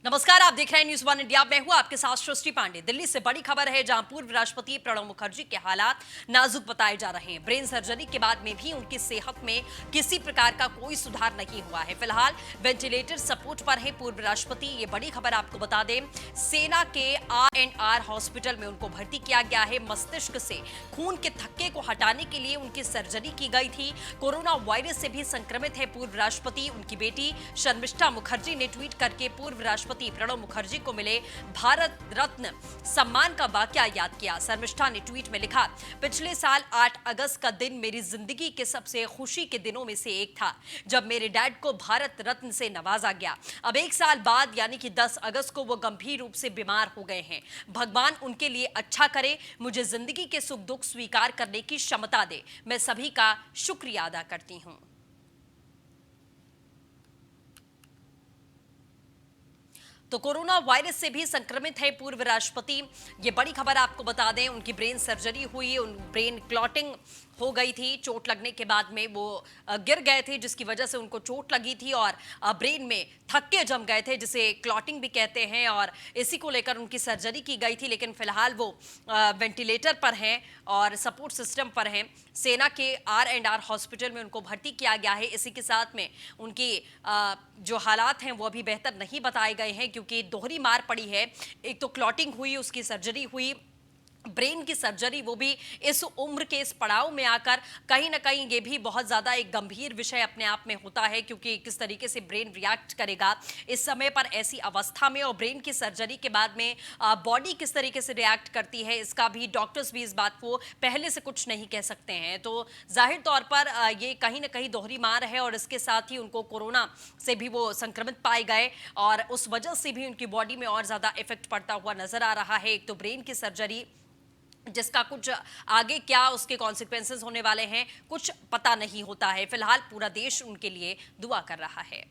नमस्कार, आप देख रहे हैं न्यूज़ वन इंडिया। मैं हूं आपके साथ सृष्टि पांडे। दिल्ली से बड़ी खबर है, जहां पूर्व राष्ट्रपति प्रणब मुखर्जी के हालात नाजुक बताए जा रहे हैं। ब्रेन सर्जरी के बाद में भी उनकी सेहत में किसी प्रकार का कोई सुधार नहीं हुआ है। फिलहाल वेंटिलेटर सपोर्ट पर है पूर्व राष्ट्रपति। ये बड़ी खबर आपको बता दें, सेना के R&R हॉस्पिटल में उनको भर्ती किया गया है। मस्तिष्क से खून के थक्के को हटाने के लिए उनकी सर्जरी की गई थी। कोरोना वायरस से भी संक्रमित है पूर्व राष्ट्रपति। उनकी बेटी शर्मिष्ठा मुखर्जी ने ट्वीट करके पूर्व राष्ट्रपति प्रणब मुखर्जी को मिले भारत रत्न सम्मान का वाकया याद किया। शर्मिष्ठा ने ट्वीट में लिखा, पिछले साल 8 अगस्त का दिन मेरी जिंदगी के सबसे खुशी के दिनों में से एक था, जब मेरे डैड को भारत रत्न से नवाजा गया। अब 1 साल बाद यानी कि 10 अगस्त को वो गंभीर रूप से बीमार हो गए हैं। भगवान उनके लिए अच्छा करे, मुझे जिंदगी के सुख दुख स्वीकार करने की क्षमता दे। मैं सभी का शुक्रिया अदा करती हूँ। तो कोरोना वायरस से भी संक्रमित है पूर्व राष्ट्रपति। ये बड़ी खबर आपको बता दें, उनकी ब्रेन सर्जरी हुई, उन ब्रेन क्लॉटिंग हो गई थी। चोट लगने के बाद में वो गिर गए थे, जिसकी वजह से उनको चोट लगी थी और ब्रेन में थक्के जम गए थे, जिसे क्लॉटिंग भी कहते हैं। और इसी को लेकर उनकी सर्जरी की गई थी, लेकिन फिलहाल वो वेंटिलेटर पर हैं और सपोर्ट सिस्टम पर हैं। सेना के R&R हॉस्पिटल में उनको भर्ती किया गया है। इसी के साथ में उनकी जो हालात हैं वो अभी बेहतर नहीं बताए गए हैं, क्योंकि दोहरी मार पड़ी है। एक तो क्लॉटिंग हुई, उसकी सर्जरी हुई, ब्रेन की सर्जरी, वो भी इस उम्र के इस पड़ाव में आकर। कहीं ना कहीं ये भी बहुत ज्यादा एक गंभीर विषय अपने आप में होता है, क्योंकि किस तरीके से ब्रेन रिएक्ट करेगा इस समय पर ऐसी अवस्था में, और ब्रेन की सर्जरी के बाद में बॉडी किस तरीके से रिएक्ट करती है, इसका भी डॉक्टर्स भी इस बात को पहले से कुछ नहीं कह सकते हैं। तो जाहिर तौर पर ये कहीं ना कहीं दोहरी मार है, और इसके साथ ही उनको कोरोना से भी वो संक्रमित पाए गए, और उस वजह से भी उनकी बॉडी में और ज्यादा इफेक्ट पड़ता हुआ नजर आ रहा है। एक तो ब्रेन की सर्जरी, जिसका कुछ आगे क्या उसके कॉन्सिक्वेंसेस होने वाले हैं कुछ पता नहीं होता है। फिलहाल पूरा देश उनके लिए दुआ कर रहा है।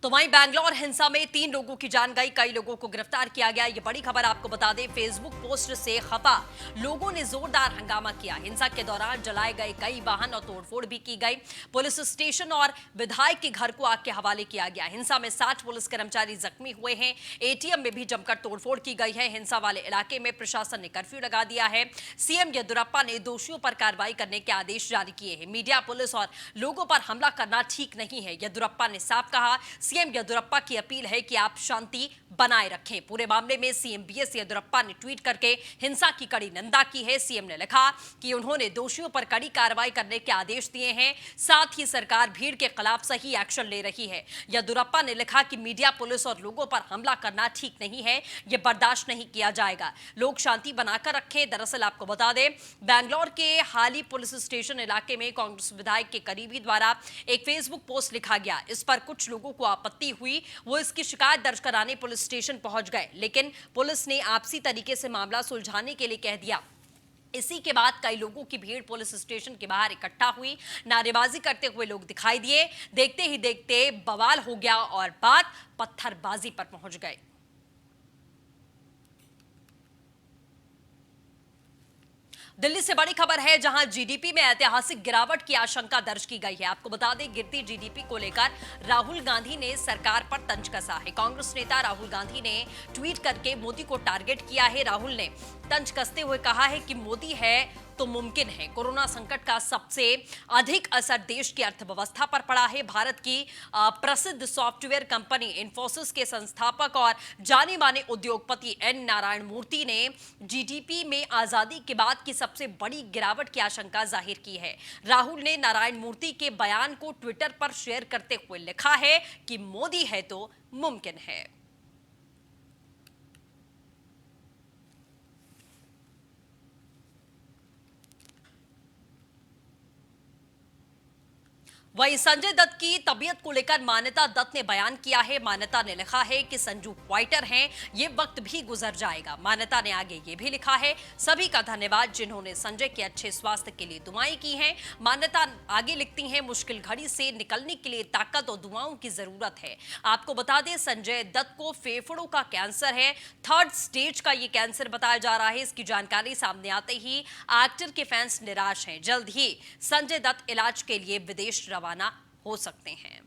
तो वहीं बैंगलोर हिंसा में 3 लोगों की जान गई, कई लोगों को गिरफ्तार किया गया। ये बड़ी खबर आपको बता दें, फेसबुक पोस्ट से खफा लोगों ने जोरदार हंगामा किया। हिंसा के दौरान जलाए गए कई वाहन और तोड़फोड़ भी की गई। पुलिस स्टेशन और विधायक के घर को आग के हवाले किया गया। हिंसा में 60 पुलिस कर्मचारी जख्मी हुए हैं। एटीएम में भी जमकर तोड़फोड़ की गई है। हिंसा वाले इलाके में प्रशासन ने कर्फ्यू लगा दिया है। सीएम येदियुरप्पा ने दोषियों पर कार्रवाई करने के आदेश जारी किए हैं। मीडिया, पुलिस और लोगों पर हमला करना ठीक नहीं है, येदियुरप्पा ने साफ कहा। सीएम येदियुरप्पा की अपील है कि आप शांति बनाए रखें। पूरे मामले में सीएम बीएस येदियुरप्पा ने ट्वीट करके हिंसा की कड़ी निंदा की है। सीएम ने लिखा कि उन्होंने दोषियों पर कड़ी कार्रवाई करने के आदेश दिए हैं, साथ ही सरकार भीड़ के खिलाफ सही एक्शन ले रही है। येदियुरप्पा ने लिखा कि मीडिया, पुलिस और लोगों पर हमला करना ठीक नहीं है, यह बर्दाश्त नहीं किया जाएगा। लोग शांति बनाकर रखें। दरअसल आपको बता दें, बैंगलोर के हाली पुलिस स्टेशन इलाके में कांग्रेस विधायक के करीबी द्वारा एक फेसबुक पोस्ट लिखा गया। इस पर कुछ लोगों को आपत्ति हुई, वो इसकी शिकायत दर्ज कराने पुलिस स्टेशन पहुंच गए, लेकिन पुलिस ने आपसी तरीके से मामला सुलझाने के लिए कह दिया। इसी के बाद कई लोगों की भीड़ पुलिस स्टेशन के बाहर इकट्ठा हुई। नारेबाजी करते हुए लोग दिखाई दिए। देखते ही देखते बवाल हो गया और बात पत्थरबाजी पर पहुंच गई। दिल्ली से बड़ी खबर है, जहां जीडीपी में ऐतिहासिक गिरावट की आशंका दर्ज की गई है। आपको बता दें, गिरती जीडीपी को लेकर राहुल गांधी ने सरकार पर तंज कसा है। कांग्रेस नेता राहुल गांधी ने ट्वीट करके मोदी को टारगेट किया है। राहुल ने तंज कसते हुए कहा है कि मोदी है तो मुमकिन है। कोरोना संकट का सबसे अधिक असर देश की अर्थव्यवस्था पर पड़ा है। भारत की प्रसिद्ध सॉफ्टवेयर कंपनी इंफोसिस के संस्थापक और जाने माने उद्योगपति एन नारायण मूर्ति ने जीडीपी में आजादी के बाद की सबसे बड़ी गिरावट की आशंका जाहिर की है। राहुल ने नारायण मूर्ति के बयान को ट्विटर पर शेयर करते हुए लिखा है कि मोदी है तो मुमकिन है। वहीं संजय दत्त की तबीयत को लेकर मान्यता दत्त ने बयान किया है। मान्यता ने लिखा है कि संजू क्वाइटर हैं, ये वक्त भी गुजर जाएगा। मान्यता ने आगे ये भी लिखा है, सभी का धन्यवाद जिन्होंने संजय के अच्छे स्वास्थ्य के लिए दुआएं की हैं। मान्यता आगे लिखती हैं, मुश्किल घड़ी से निकलने के लिए ताकत और दुआओं की जरूरत है। आपको बता दें, संजय दत्त को फेफड़ों का कैंसर है, 3rd स्टेज का ये कैंसर बताया जा रहा है। इसकी जानकारी सामने आते ही एक्टर के फैंस निराश हैं। जल्द ही संजय दत्त इलाज के लिए विदेश रवाना हो सकते हैं।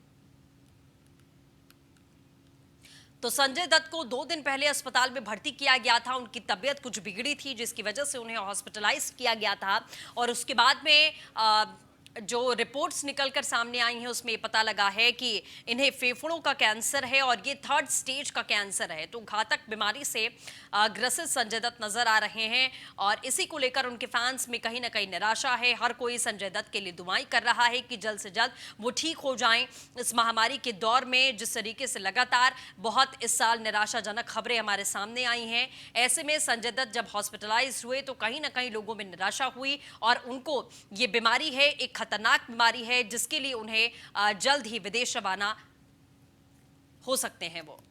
तो संजय दत्त को 2 दिन पहले अस्पताल में भर्ती किया गया था। उनकी तबीयत कुछ बिगड़ी थी जिसकी वजह से उन्हें हॉस्पिटलाइज किया गया था और उसके बाद में जो रिपोर्ट्स निकलकर सामने आई हैं उसमें ये पता लगा है कि इन्हें फेफड़ों का कैंसर है और ये 3rd स्टेज का कैंसर है। तो घातक बीमारी से ग्रसित संजय दत्त नजर आ रहे हैं और इसी को लेकर उनके फैंस में कहीं ना कहीं निराशा है। हर कोई संजय दत्त के लिए दुआएं कर रहा है कि जल्द से जल्द वो ठीक हो जाएं। इस महामारी के दौर में जिस तरीके से लगातार बहुत इस साल निराशाजनक खबरें हमारे सामने आई हैं, ऐसे में संजय दत्त जब हॉस्पिटलाइज हुए तो कहीं ना कहीं लोगों में निराशा हुई और उनको ये बीमारी है, एक खतरनाक बीमारी है जिसके लिए उन्हें जल्द ही विदेश रवाना हो सकते हैं। वो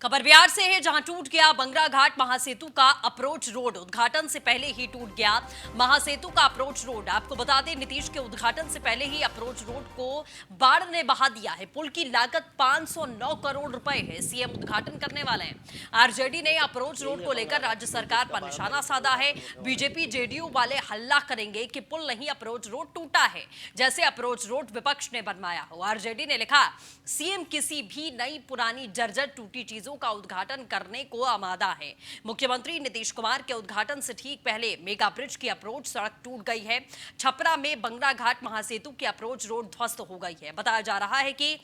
खबर बिहार से है जहां टूट गया बंगरा घाट महासेतु का अप्रोच रोड। उद्घाटन से पहले ही टूट गया महासेतु का अप्रोच रोड। आपको बता दें नीतीश के उद्घाटन से पहले ही अप्रोच रोड को बाढ़ ने बहा दिया है। पुल की लागत 509 करोड़ रुपए है। सीएम उद्घाटन करने वाले हैं। आरजेडी ने अप्रोच रोड को लेकर राज्य सरकार पर निशाना साधा है। बीजेपी जेडीयू वाले हल्ला करेंगे कि पुल नहीं अप्रोच रोड टूटा है, जैसे अप्रोच रोड विपक्ष ने बनवाया हो। आरजेडी ने लिखा सीएम किसी भी नई पुरानी जर्जर टूटी चीजों का उद्घाटन करने को आमादा है। मुख्यमंत्री नीतीश कुमार के उद्घाटन से ठीक पहले मेगा ब्रिज की अप्रोच सड़क टूट गई है। छपरा में बंगरा घाट महासेतु की अप्रोच रोड ध्वस्त हो गई है। बताया जा रहा है कि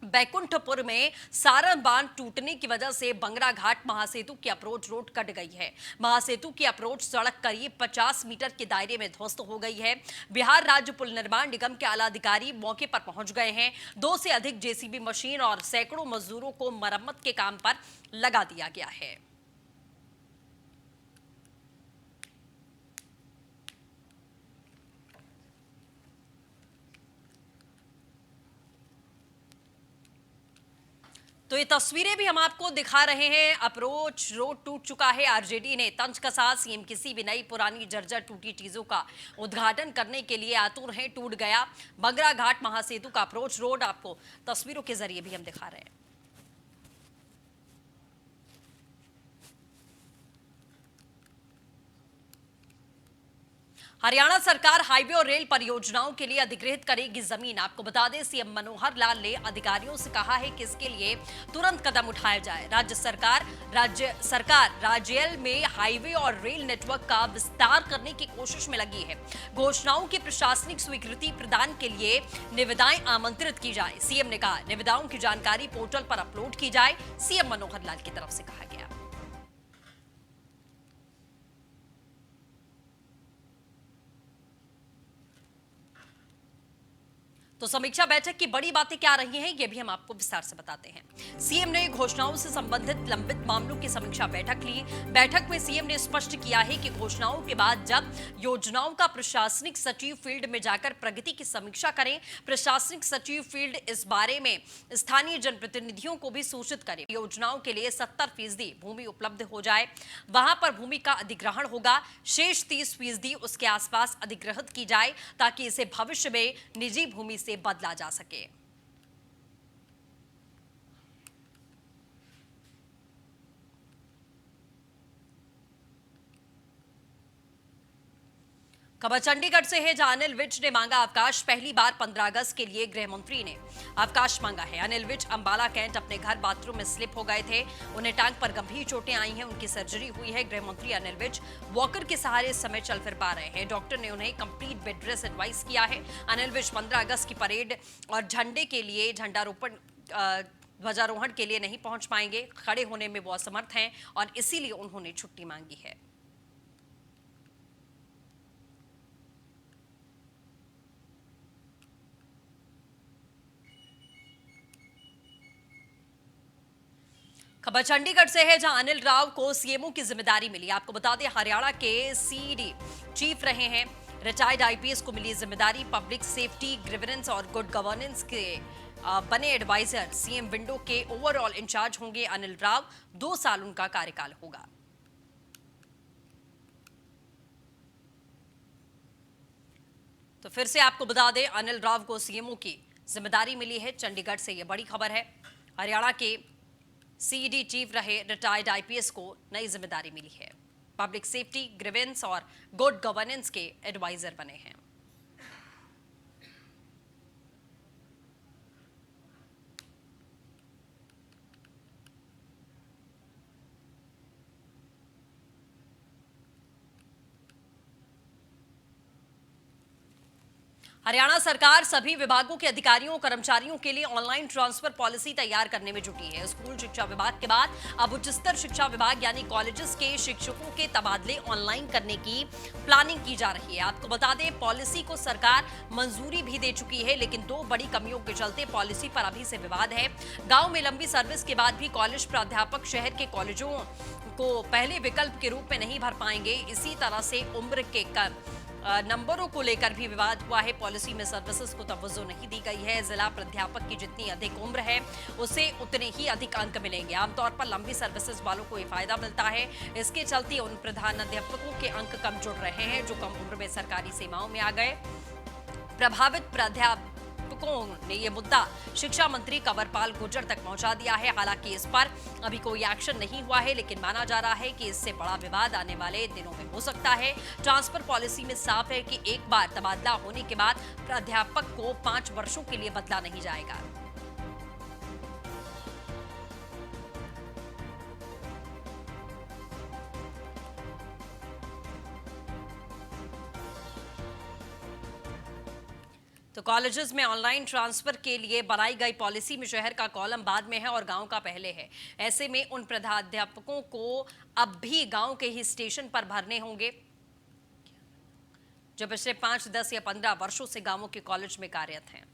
बैकुंठपुर में सारण बांध टूटने की वजह से बंगरा घाट महासेतु की अप्रोच रोड कट गई है। महासेतु की अप्रोच सड़क करीब 50 मीटर के दायरे में ध्वस्त हो गई है। बिहार राज्य पुल निर्माण निगम के आला अधिकारी मौके पर पहुंच गए हैं। 2 से अधिक जेसीबी मशीन और सैकड़ों मजदूरों को मरम्मत के काम पर लगा दिया गया है। तो ये तस्वीरें भी हम आपको दिखा रहे हैं। अप्रोच रोड टूट चुका है। आरजेडी ने तंज कसा सीएम किसी भी नई पुरानी जर्जर टूटी चीजों का उद्घाटन करने के लिए आतुर है। टूट गया बंगरा घाट महासेतु का अप्रोच रोड। आपको तस्वीरों के जरिए भी हम दिखा रहे हैं। हरियाणा सरकार हाईवे और रेल परियोजनाओं के लिए अधिग्रहित करेगी जमीन। आपको बता दें सीएम मनोहर लाल ने अधिकारियों से कहा है कि इसके लिए तुरंत कदम उठाया जाए। राज्य सरकार राज्य में हाईवे और रेल नेटवर्क का विस्तार करने की कोशिश में लगी है। घोषणाओं की प्रशासनिक स्वीकृति प्रदान के लिए निविदाएं आमंत्रित की जाए। सीएम ने कहा निविदाओं की जानकारी पोर्टल पर अपलोड की जाए। सीएम मनोहर लाल की तरफ से कहा गया। तो समीक्षा बैठक की बड़ी बातें क्या रही हैं, ये भी हम आपको विस्तार से बताते हैं। सीएम ने घोषणाओं से संबंधित लंबित मामलों की समीक्षा बैठक ली। बैठक में सीएम ने स्पष्ट किया है कि घोषणाओं के बाद जब योजनाओं का प्रशासनिक सचिव फील्ड में जाकर प्रगति की समीक्षा करें, प्रशासनिक सचिव फील्ड इस बारे में स्थानीय जनप्रतिनिधियों को भी सूचित करें। योजनाओं के लिए 70% भूमि उपलब्ध हो जाए, वहां पर भूमि का अधिग्रहण होगा। शेष 30% उसके आसपास अधिग्रहित की जाए ताकि इसे भविष्य में निजी भूमि से बदला जा सके। खबर चंडीगढ़ से है जहां अनिल विज ने मांगा अवकाश। पहली बार 15 अगस्त के लिए गृह मंत्री ने अवकाश मांगा है। अनिल विज अंबाला कैंट अपने घर बाथरूम में स्लिप हो गए थे। उन्हें टांग पर गंभीर चोटें आई हैं। उनकी सर्जरी हुई है। गृह मंत्री अनिल विज वॉकर के सहारे इस समय चल फिर पा रहे हैं। डॉक्टर ने उन्हें कंप्लीट बेड रेस्ट एडवाइस किया है। अनिल विज 15 अगस्त की परेड और झंडे के लिए झंडारोपण ध्वजारोहण के लिए नहीं पहुंच पाएंगे। खड़े होने में वो असमर्थ हैं और इसीलिए उन्होंने छुट्टी मांगी है। खबर चंडीगढ़ से है जहां अनिल राव को सीएमओ की जिम्मेदारी मिली। आपको बता दें हरियाणा के सीडी चीफ रहे हैं। रिटायर्ड आईपीएस को मिली जिम्मेदारी। पब्लिक सेफ्टी, ग्रिवेनेंस और गुड गवर्नेंस के बने एडवाइजर सीएम विंडो के ओवरऑल इंचार्ज होंगे अनिल राव। 2 साल उनका कार्यकाल होगा। तो फिर से आपको बता दें अनिल राव को सीएमओ की जिम्मेदारी मिली है। चंडीगढ़ से यह बड़ी खबर है। हरियाणा के सीडी चीफ रहे रिटायर्ड आईपीएस को नई जिम्मेदारी मिली है। पब्लिक सेफ्टी, ग्रीवेंस और गुड गवर्नेंस के एडवाइजर बने हैं। हरियाणा सरकार सभी विभागों के अधिकारियों और कर्मचारियों के लिए ऑनलाइन ट्रांसफर पॉलिसी तैयार करने में जुटी है। स्कूल शिक्षा विभाग के बाद अब उच्च स्तर शिक्षा विभाग यानी कॉलेजेस के शिक्षकों के तबादले ऑनलाइन करने की प्लानिंग की जा रही है। आपको बता दें, पॉलिसी को सरकार मंजूरी भी दे चुकी है, लेकिन दो बड़ी कमियों के चलते पॉलिसी पर अभी से विवाद है। गाँव में लंबी सर्विस के बाद भी कॉलेज प्राध्यापक शहर के कॉलेजों को पहले विकल्प के रूप में नहीं भर पाएंगे। इसी तरह से उम्र के नंबरों को लेकर भी विवाद हुआ है। पॉलिसी में सर्विसेज को तवज्जो नहीं दी गई है। जिला प्राध्यापक की जितनी अधिक उम्र है उसे उतने ही अधिक अंक मिलेंगे। आमतौर पर लंबी सर्विसेज वालों को ये फायदा मिलता है। इसके चलते उन प्रधानाध्यापकों के अंक कम जुड़ रहे हैं जो कम उम्र में सरकारी सेवाओं में आ गए। प्रभावित प्राध्यापकों ने यह मुद्दा शिक्षा मंत्री कंवरपाल गुर्जर तक पहुंचा दिया है। हालांकि इस पर अभी कोई एक्शन नहीं हुआ है, लेकिन माना जा रहा है कि इससे बड़ा विवाद आने वाले दिनों में हो सकता है। ट्रांसफर पॉलिसी में साफ है कि एक बार तबादला होने के बाद प्राध्यापक को 5 वर्षों के लिए बदला नहीं जाएगा। तो कॉलेजेस में ऑनलाइन ट्रांसफर के लिए बनाई गई पॉलिसी में शहर का कॉलम बाद में है और गांव का पहले है। ऐसे में उन प्राध्यापकों को अब भी गांव के ही स्टेशन पर भरने होंगे जो पिछले 5, 10 या 15 वर्षों से गांवों के कॉलेज में कार्यरत हैं।